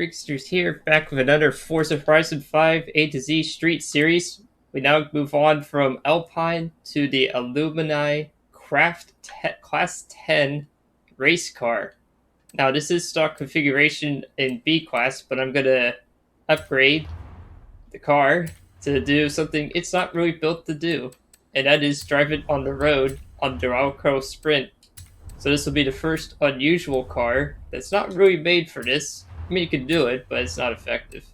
Rigsters here, back with another Forza Horizon 5 A to Z Street series. We now move on from Alpine to the Alumni Class 10 Race Car. Now this is stock configuration in B Class, but I'm going to upgrade the car to do something it's not really built to do. And that is drive it on the road on the Alco Sprint. So this will be the first unusual car that's not really made for this. I mean, you can do it, but it's not effective.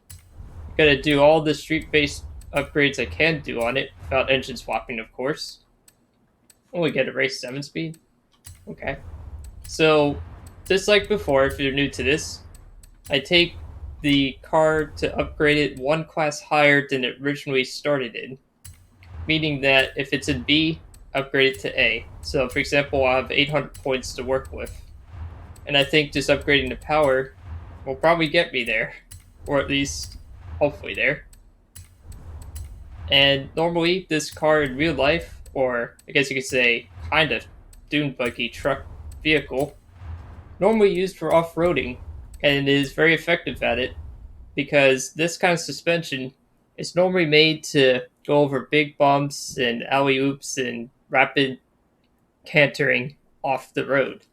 I'm gonna do all the street-based upgrades I can do on it, without engine swapping, of course. Oh, we get a race 7 speed? Okay. So, just like before, if you're new to this, I take the car to upgrade it one class higher than it originally started in. Meaning that if it's in B, upgrade it to A. So, for example, I'll have 800 points to work with. And I think just upgrading the power will probably get me there. Or at least, hopefully there. And normally, this car in real life, or I guess you could say, kind of dune buggy truck vehicle, normally used for off-roading, and is very effective at it, because this kind of suspension is normally made to go over big bumps and alley-oops and rapid cantering off the road.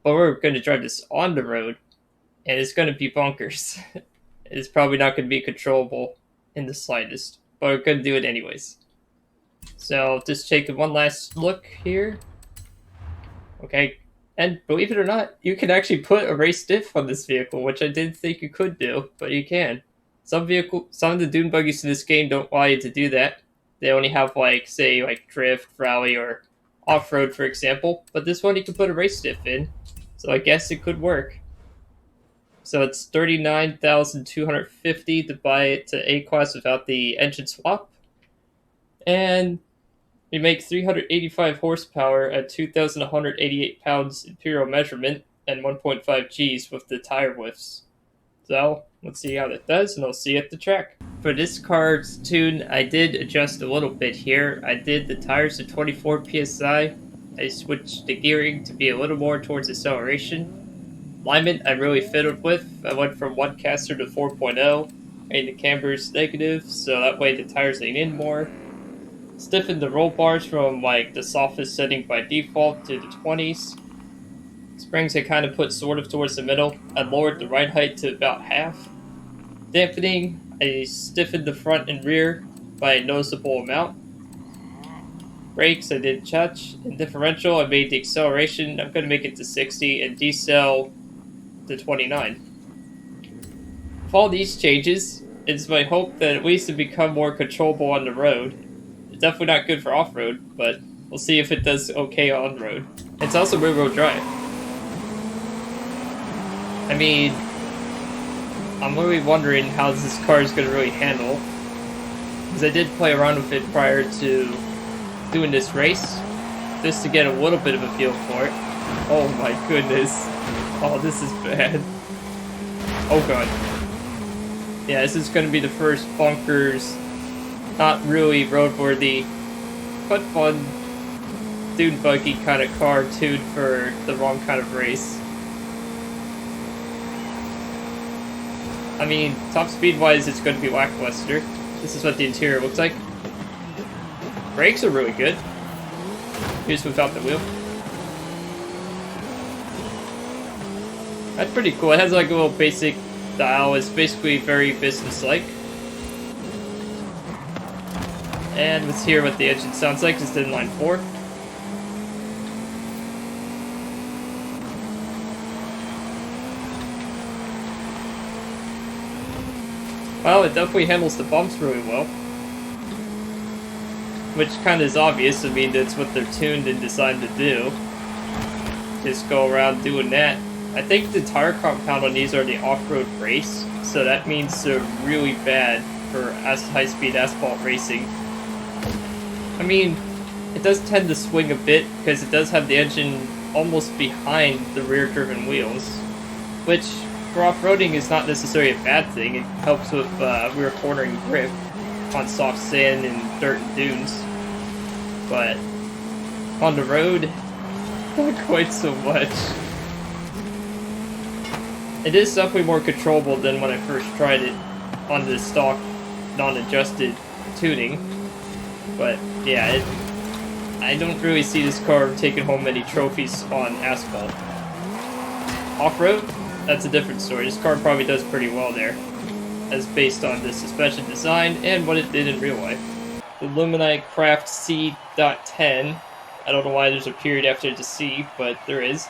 But we're going to drive this on the road, and it's going to be bonkers. It's probably not going to be controllable in the slightest, but we're going to do it anyways. So just taking one last look here. Okay, and believe it or not, you can actually put a race diff on this vehicle, which I didn't think you could do, but you can. Some of the dune buggies in this game don't allow you to do that. They only have say drift, rally, or off-road, for example. But this one you can put a race diff in, so I guess it could work. So it's 39,250 to buy it to A class without the engine swap, and we make 385 horsepower at 2,188 pounds imperial measurement and 1.5 Gs with the tire widths. So let's see how that does, and I'll see you at the track. For this car's tune, I did adjust a little bit here. I did the tires to 24 PSI. I switched the gearing to be a little more towards acceleration. Alignment I really fiddled with. I went from 1 caster to 4.0. Made the cambers negative, so that way the tires lean in more. Stiffened the roll bars from the softest setting by default to the 20s. Springs I kind of put sort of towards the middle. I lowered the ride height to about half. Dampening, I stiffened the front and rear by a noticeable amount. Brakes I did touch. And differential I made the acceleration, I'm going to make it to 60, and decel to 29. With all these changes, it's my hope that at least it become more controllable on the road. It's definitely not good for off-road, but we'll see if it does okay on-road. It's also rear-wheel drive. I mean, I'm really wondering how this car is going to really handle, because I did play around with it prior to doing this race, just to get a little bit of a feel for it. Oh my goodness. Oh, this is bad. Oh god. Yeah, this is going to be the first bunkers, not really roadworthy, but fun dune buggy kind of car tuned for the wrong kind of race. I mean, top speed wise it's going to be lackluster. This is what the interior looks like. Brakes are really good. Used without the wheel. That's pretty cool. It has a little basic dial. It's basically very business-like. And let's hear what the engine sounds like. It's inline 4. Well, it definitely handles the bumps really well. Which kind of is obvious. I mean, that's what they're tuned and designed to do. Just go around doing that. I think the tire compound on these are the off-road race, so that means they're really bad for high-speed asphalt racing. I mean, it does tend to swing a bit because it does have the engine almost behind the rear-driven wheels, which for off-roading is not necessarily a bad thing. It helps with rear cornering grip on soft sand and dirt and dunes, but on the road, not quite so much. It is definitely more controllable than when I first tried it on the stock non-adjusted tuning. But yeah, I don't really see this car taking home many trophies on asphalt. Off-road? That's a different story. This car probably does pretty well there, as based on the suspension design and what it did in real life. The Alumni Craft C.10, I don't know why there's a period after the C, but there is,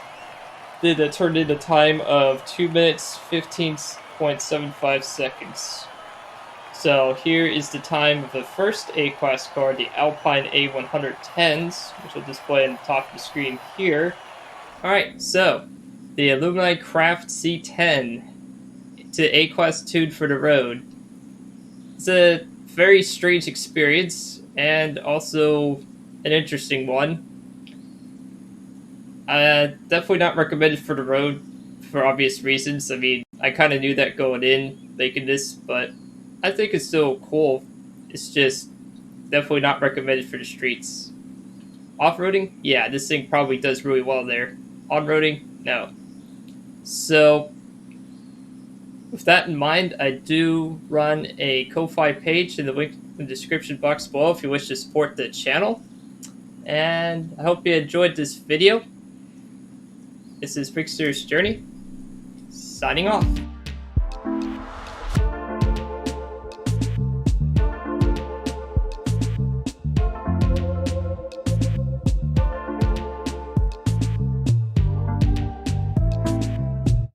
did turn in a time of 2 minutes 15.75 seconds. So here is the time of the first A-Class car, the Alpine A110s, which will display on the top of the screen here. Alright, so the Alumni Craft C10 to A-Class tuned for the road. It's a very strange experience, and also an interesting one. Definitely not recommended for the road for obvious reasons. I mean, I kind of knew that going in, making this, but I think it's still cool. It's just definitely not recommended for the streets. Off-roading? Yeah, this thing probably does really well there. On-roading? No. So, with that in mind, I do run a Ko-Fi page in the link in the description box below if you wish to support the channel. And I hope you enjoyed this video. This is Rigsters Journey, signing off.